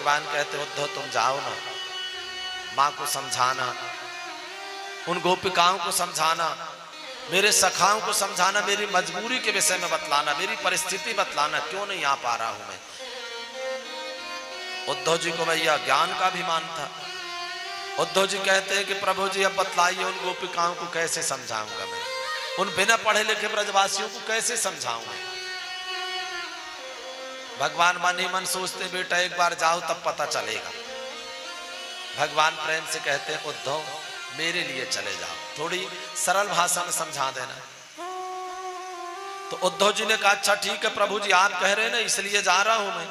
भगवान कहते उद्धव तुम जाओ ना, माँ को समझाना, उन गोपिकाओं को समझाना, मेरे सखाओं को समझाना, मेरी मजबूरी के विषय में बतलाना, मेरी परिस्थिति बतलाना, क्यों नहीं आ पा रहा हूं मैं। उद्धव जी को भैया ज्ञान का अभिमान था। उद्धव जी कहते हैं कि प्रभु जी अब बतलाइए उन गोपिकाओं को कैसे समझाऊंगा मैं, उन बिना पढ़े लिखे ब्रजवासियों को कैसे समझाऊंगा। भगवान मन ही मन सोचते बेटा एक बार जाओ तब पता चलेगा। भगवान प्रेम से कहते हैं उद्धव मेरे लिए चले जाओ, थोड़ी सरल भाषा में समझा देना। तो उद्धव जी ने कहा अच्छा ठीक है प्रभु जी आप कह रहे हैं ना इसलिए जा रहा हूं मैं,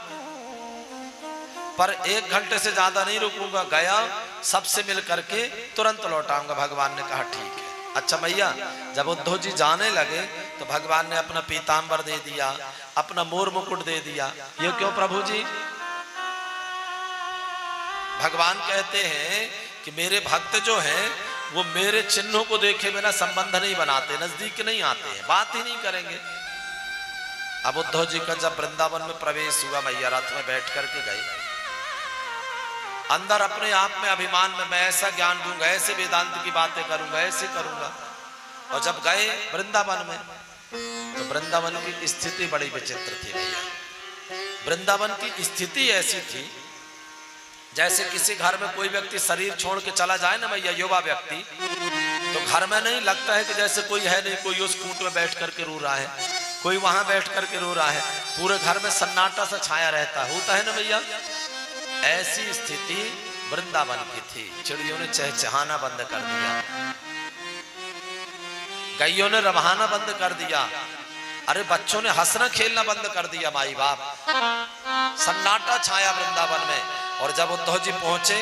पर 1 घंटे से ज्यादा नहीं रुकूंगा, गया सबसे मिल करके तुरंत लौट आऊंगा। भगवान ने कहा ठीक है। अच्छा भैया जब उद्धव जी जाने लगे तो भगवान ने अपना पीतांबर दे दिया, अपना मोर मुकुट दे दिया। ये क्यों प्रभु जी? भगवान कहते हैं कि मेरे भक्त जो हैं वो मेरे चिन्हों को देखे बिना संबंध नहीं बनाते, नजदीक नहीं आते हैं, बात ही नहीं करेंगे। अब उद्धव जी का जब वृंदावन में प्रवेश हुआ, मैया रथ में बैठ करके गए, अंदर अपने आप में अभिमान में मैं ऐसा ज्ञान दूंगा, ऐसे वेदांत की बातें करूंगा, ऐसे करूंगा। और जब गए वृंदावन में तो वृंदावन की स्थिति बड़ी विचित्र थी भैया। वृंदावन की स्थिति ऐसी थी जैसे किसी घर में कोई व्यक्ति शरीर छोड़ के चला जाए ना भैया, युवा व्यक्ति, तो घर में नहीं लगता है कि जैसे कोई है नहीं, कोई उस खूंट में बैठ करके रो रहा है, कोई वहां बैठ करके रो रहा है, पूरे घर में सन्नाटा सा छाया रहता होता है ना भैया। ऐसी स्थिति वृंदावन की थी। चिड़ियों ने चहचहाना बंद कर दिया, गायों ने रवाना बंद कर दिया, अरे बच्चों ने हंसना खेलना बंद कर दिया, माई बाप, सन्नाटा छाया वृंदावन में। और जब उद्धव जी पहुंचे,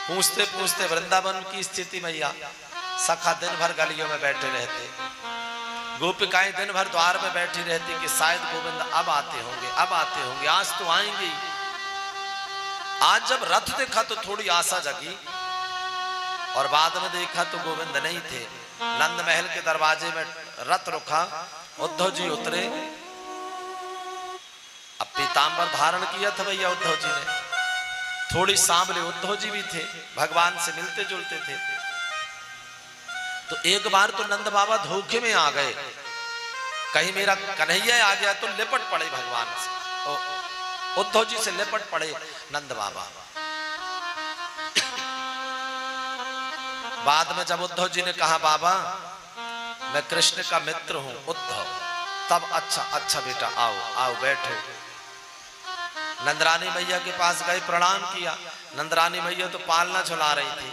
पूछते पूछते वृंदावन की स्थिति मैया, सखा दिन भर गलियों में बैठे रहते, गोपिकाएं दिन भर द्वार में बैठी रहती कि शायद गोविंद अब आते होंगे, अब आते होंगे, आज तो आएंगे। आज जब रथ देखा तो थोड़ी आशा जगी, और बाद में देखा तो गोविंद नहीं थे। नंद महल के दरवाजे में रथ रुका, उद्धव जी उतरे। अब पीतांबर धारण किया था भैया उद्धव जी ने, थोड़ी सांवले उद्धव जी भी थे, भगवान से मिलते जुलते थे। तो एक बार तो नंद बाबा धोखे में आ गए, कहीं मेरा कन्हैया आ गया तो लिपट पड़े भगवान से, उद्धव जी से लिपट पड़े नंद बाबा। बाद में जब उद्धव जी ने कहा बाबा मैं कृष्ण का मित्र हूं उद्धव, तब अच्छा अच्छा बेटा आओ आओ बैठो। नंदरानी मैया के पास गए, प्रणाम किया। नंदरानी मैया तो पालना झुला रही थी।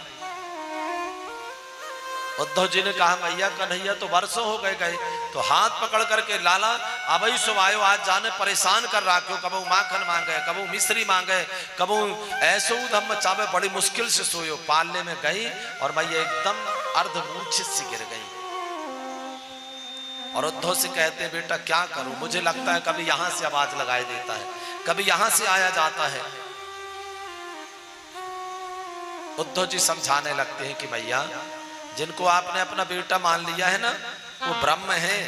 उद्धव जी ने कहा मैया कन्हैया तो वर्षों हो गए गए, तो हाथ पकड़ करके लाला अब ही सुवायो, आज जाने परेशान कर रहा, क्यों कबू माखन मांगे, कबू मिश्री मांगे, कबू ऐसो धम चावे, बड़ी मुश्किल से सोयो। पालने में गई और मैया एकदम अर्धमूर्छित सी गिर गई। और उद्धव से कहते हैं बेटा क्या करूं, मुझे लगता है कभी यहां से आवाज लगाई देता है, कभी यहां से आया जाता है। उद्धव जी समझाने लगते हैं कि भैया जिनको आपने अपना बेटा मान लिया है ना, वो ब्रह्म है,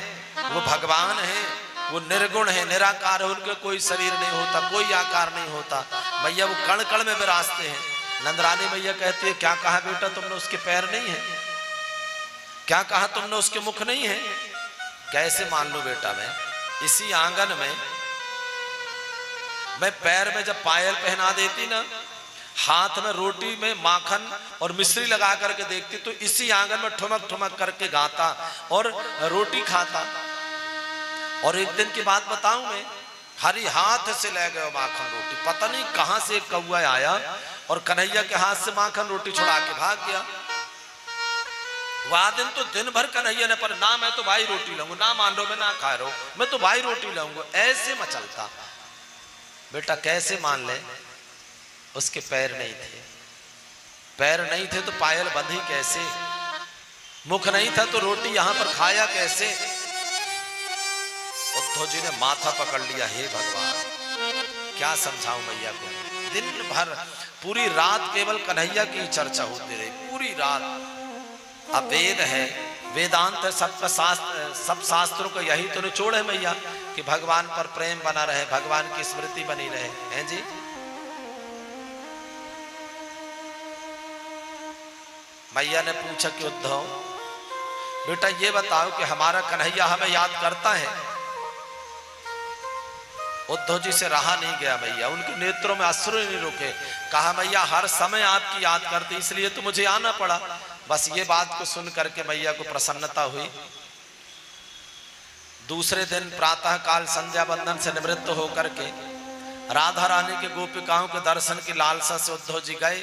वो भगवान है, वो निर्गुण है, निराकार है, उनके कोई शरीर नहीं होता, कोई आकार नहीं होता भैया, वो कण कण में विराजते हैं। नंदरानी मैया कहती है क्या कहा बेटा तुमने, उसके पैर नहीं है, क्या कहा तुमने उसके मुख नहीं है। कैसे मान लो बेटा, मैं इसी आंगन में मैं पैर में जब पायल पहना देती ना, हाथ में रोटी में माखन और मिश्री लगा करके देखती, तो इसी आंगन में ठुमक ठुमक करके गाता और रोटी खाता। और एक दिन की बात बताऊं मैं, हरी हाथ से ले गए माखन रोटी, पता नहीं कहां से एक कौआ आया और कन्हैया के हाथ से माखन रोटी छुड़ा के भाग गया। वह दिन तो दिन भर कन्हैया ने, पर ना मैं तो भाई रोटी लाऊंगा, ना मान लो मैं ना खा रहा हूं, मैं तो भाई रोटी लाऊंगा, ऐसे मचलता। बेटा कैसे मान ले, उसके पैर नहीं थे, पैर नहीं थे तो पायल बंधी कैसे, मुख नहीं था तो रोटी यहां पर खाया कैसे। उद्धव जी ने माथा पकड़ लिया, हे भगवान क्या समझाऊं मैया को। दिन भर पूरी रात केवल कन्हैया की चर्चा होती रही, पूरी रात। अब वेद है, वेदांत है, सबका शास्त्र, सब शास्त्रों का यही तो निचोड़ है मैया कि भगवान पर प्रेम बना रहे, भगवान की स्मृति बनी रहे, हैं जी। मैया ने पूछा कि उद्धव बेटा ये बताओ कि हमारा कन्हैया हमें याद करता है? उद्धव जी से रहा नहीं गया मैया, उनके नेत्रों में अश्रु नहीं रुके। कहा मैया हर समय आपकी याद करती, इसलिए तो मुझे आना पड़ा। बस ये बात को सुन करके मैया को प्रसन्नता हुई। दूसरे दिन प्रातः काल संध्या बंदन से निवृत्त होकर के राधा रानी के गोपिकाओं के दर्शन की लालसा से उद्धव जी गए।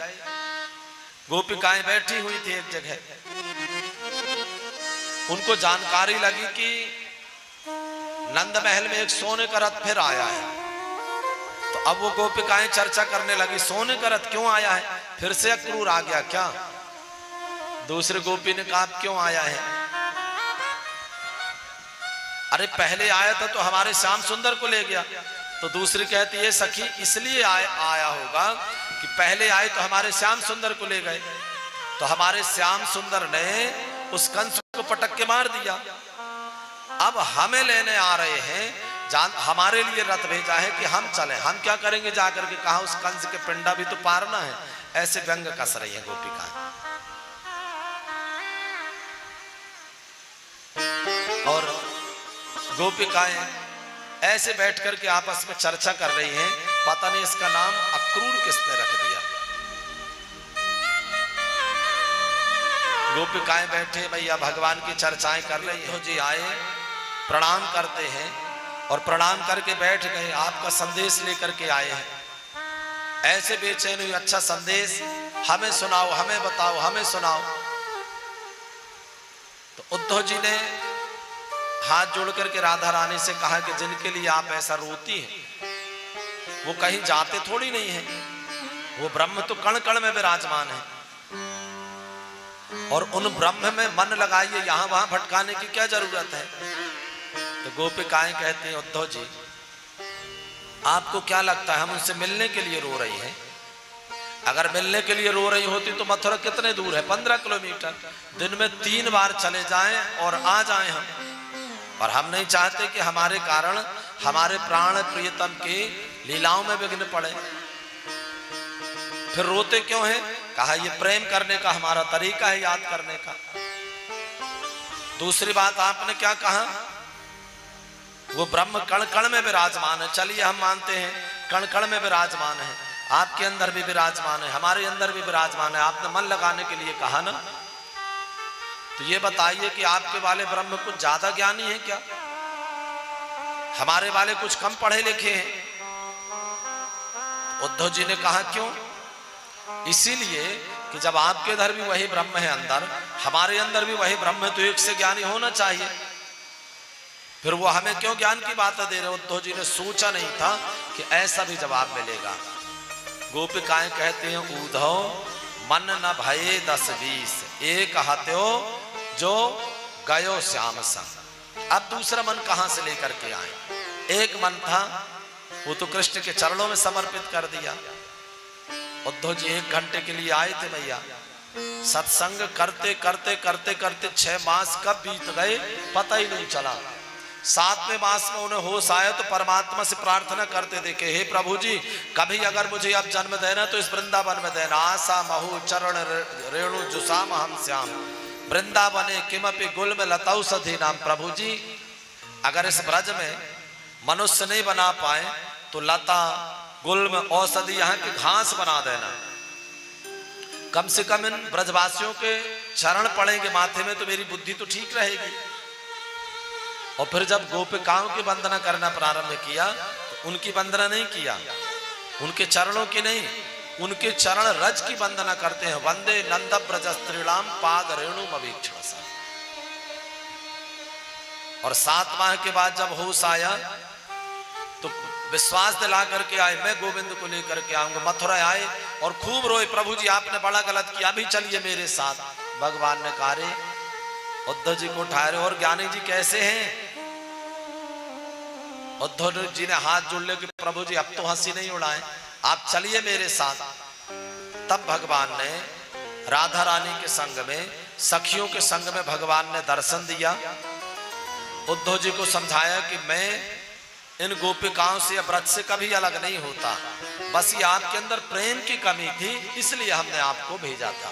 गोपिकाएं बैठी हुई थी एक जगह, उनको जानकारी लगी कि नंद महल में एक सोने का रथ फिर आया है। तो अब वो गोपिकाएं चर्चा करने लगी, सोने का रथ क्यों आया है? फिर से अक्रूर आ गया क्या? दूसरे गोपी ने कहा क्यों आया है? अरे पहले आया था तो हमारे श्याम सुंदर को ले गया। तो दूसरी कहती है सखी इसलिए आया होगा कि पहले आए तो हमारे श्याम सुंदर को ले गए, तो हमारे श्याम सुंदर ने उस कंस को पटक के मार दिया। अब हमें लेने आ रहे हैं, हमारे लिए रथ भेजा है कि हम चलें, हम क्या करेंगे जाकर के? कहा उस कंस के पिंडा भी तो पारना है। ऐसे व्यंग कस रही है गोपिकाएं। और गोपिकाएं ऐसे बैठ करके आपस में चर्चा कर रही हैं, पता नहीं इसका नाम अक्रूर किसने रख दिया। गोपिकाएं बैठे भैया भगवान की चर्चाएं कर रही हैं। जी आए, प्रणाम करते हैं और प्रणाम करके बैठ गए। आपका संदेश लेकर के आए हैं। ऐसे बेचैन हुई, अच्छा संदेश हमें सुनाओ, हमें बताओ, हमें सुनाओ। तो उद्धव जी ने हाथ जोड़ करके राधा रानी से कहा कि जिनके लिए आप ऐसा रोती हैं वो कहीं जाते थोड़ी नहीं है, वो ब्रह्म तो कण कण में विराजमान है। और उन ब्रह्म में मन लगाइए, यहां वहां भटकाने की क्या जरूरत है? तो गोपिकाएं कहते हैं उद्धव जी आपको क्या लगता है हम उनसे मिलने के लिए रो रही हैं? अगर मिलने के लिए रो रही होती तो मथुरा कितने दूर है? 15 किलोमीटर। दिन में 3 बार चले जाएं और आ जाएं हम। और हम नहीं चाहते कि हमारे कारण हमारे प्राण प्रियतम की लीलाओं में विघ्न पड़े। फिर रोते क्यों हैं? कहा ये प्रेम करने का हमारा तरीका है, याद करने का। दूसरी बात आपने क्या कहा? वो ब्रह्म कण कण में विराजमान है। चलिए हम मानते हैं कण कण में विराजमान है, आपके अंदर भी विराजमान है, हमारे अंदर भी विराजमान है। आपने मन लगाने के लिए कहा ना। तो ये बताइए कि आपके वाले ब्रह्म कुछ ज्यादा ज्ञानी है क्या? हमारे वाले कुछ कम पढ़े लिखे हैं? उद्धव जी ने कहा क्यों? इसीलिए कि जब आपके अंदर भी वही ब्रह्म है, अंदर हमारे अंदर भी वही ब्रह्म है, तो एक से ज्ञानी होना चाहिए। फिर वो हमें क्यों ज्ञान की बातें दे रहे? उद्धव जी ने सोचा नहीं था कि ऐसा भी जवाब मिलेगा। गोपिकाएं कहते हैं उद्धव मन न भये 10-20, एक हत्यो जो गयो श्याम संग। अब दूसरा मन कहां से लेकर के आए? एक मन था वो तो कृष्ण के चरणों में समर्पित कर दिया। उद्धव जी 1 घंटे के लिए आए थे भैया, सत्संग करते करते करते करते 6 मास कब बीत गए पता ही नहीं चला। 7वें मास में उन्हें होश आया तो परमात्मा से प्रार्थना करते थे कि हे प्रभु जी कभी अगर मुझे अब जन्म देना तो इस वृंदावन में देना। आशा महु चरण रेणु जुसाम हम श्याम वृंदावने किमपि गुल में लतौषधि नाम। प्रभु जी अगर इस ब्रज में मनुष्य नहीं बना पाए तो लता गुल में औषधि यहाँ के घास बना देना। कम से कम इन ब्रजवासियों के चरण पड़ेंगे माथे में तो मेरी बुद्धि तो ठीक रहेगी। और फिर जब गोपिकाओं की वंदना करना प्रारंभ किया तो उनकी वंदना नहीं किया, उनके चरणों की नहीं, उनके चरण रज की वंदना करते हैं। वंदे नंद ब्रज स्त्रीणाम पाद रेणु मवीक्षण। और 7 माह के बाद जब होश आया तो विश्वास दिला करके आए मैं गोविंद को लेकर के आऊंगा। मथुरा आए और खूब रोए, प्रभु जी आपने बड़ा गलत किया, अभी चलिए मेरे साथ। भगवान ने कहा रे उद्धव जी को ठहरे। और ज्ञानी जी कैसे हैं? उद्धव जी ने हाथ जोड़ ले कि प्रभु जी अब तो हंसी नहीं उड़ाएं, आप चलिए मेरे साथ। तब भगवान ने राधा रानी के संग में, सखियों के संग में भगवान ने दर्शन दिया। उद्धव जी को समझाया कि मैं इन गोपिकाओं से या व्रत से कभी अलग नहीं होता, बस ये आपके अंदर प्रेम की कमी थी इसलिए हमने आपको भेजा था।